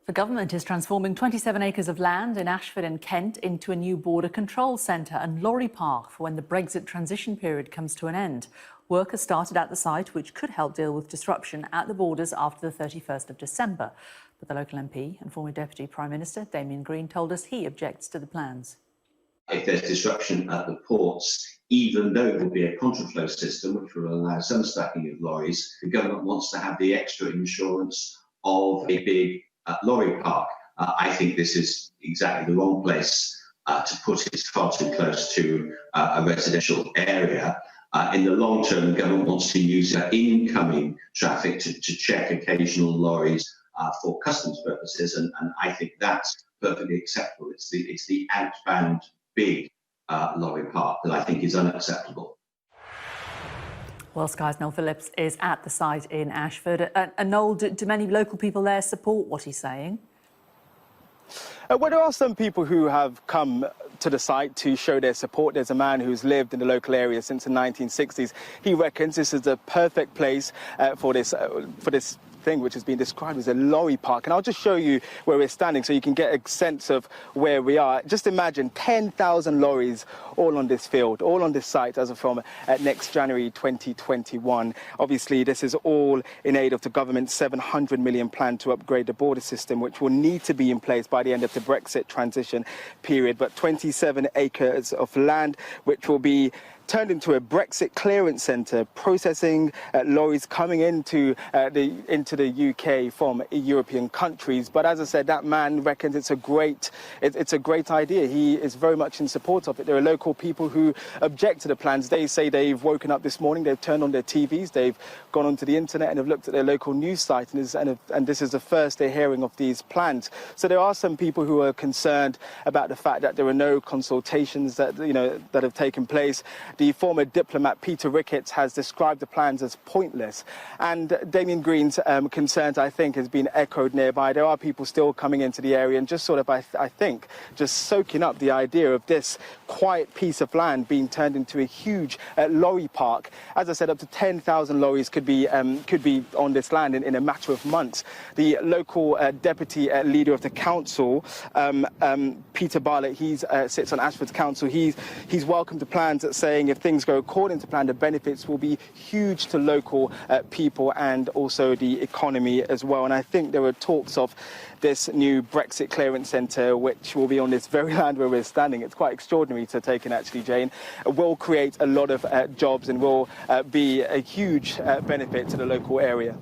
The government is transforming 27 acres of land in Ashford in Kent into a new border control centre and lorry park for when the Brexit transition period comes to an end. Work has started at the site, which could help deal with disruption at the borders after the 31st of December. But the local MP and former Deputy Prime Minister Damien Green told us he objects to the plans. If there's disruption at the ports, even though there will be a contraflow system which will allow some stacking of lorries, the government wants to have the extra insurance of a big lorry park. I think this is exactly the wrong place to put it far too close to a residential area. In the long term, the government wants to use incoming traffic to check occasional lorries for customs purposes, and I think that's perfectly acceptable. It's the outbound big lorry park that I think is unacceptable. Well, Sky's Noel Phillips is at the site in Ashford. And Noel, do many local people there support what he's saying? Well, there are some people who have come to the site to show their support. There's a man who's lived in the local area since the 1960s. He reckons this is the perfect place for this thing which has been described as a lorry park. And I'll just show you where we're standing so you can get a sense of where we are. Just imagine 10,000 lorries all on this field, all on this site as of from next January 2021. Obviously, this is all in aid of the government's £700 million plan to upgrade the border system, which will need to be in place by the end of the Brexit transition period. But 27 acres of land, which will be turned into a Brexit clearance centre, processing lorries coming into the UK from European countries. But as I said, that man reckons it's a great idea. He is very much in support of it. There are local people who object to the plans. They say they've woken up this morning, they've turned on their TVs, they've gone onto the internet and have looked at their local news site, and this is the first they're hearing of these plans. So there are some people who are concerned about the fact that there are no consultations that have taken place. The former diplomat Peter Ricketts has described the plans as pointless, and Damien Green's concerns, I think, has been echoed nearby. There are people still coming into the area and just sort of, I think, just soaking up the idea of this quiet piece of land being turned into a huge lorry park. As I said, up to 10,000 lorries could be on this land in a matter of months. The local deputy leader of the council, Peter Bartlett, he sits on Ashford's council. He's welcomed the plans, saying if things go according to plan, the benefits will be huge to local people and also the economy as well. And I think there are talks of this new Brexit clearance centre, which will be on this very land where we're standing. It's quite extraordinary to take in, actually, Jane. It will create a lot of jobs and will be a huge benefit to the local area.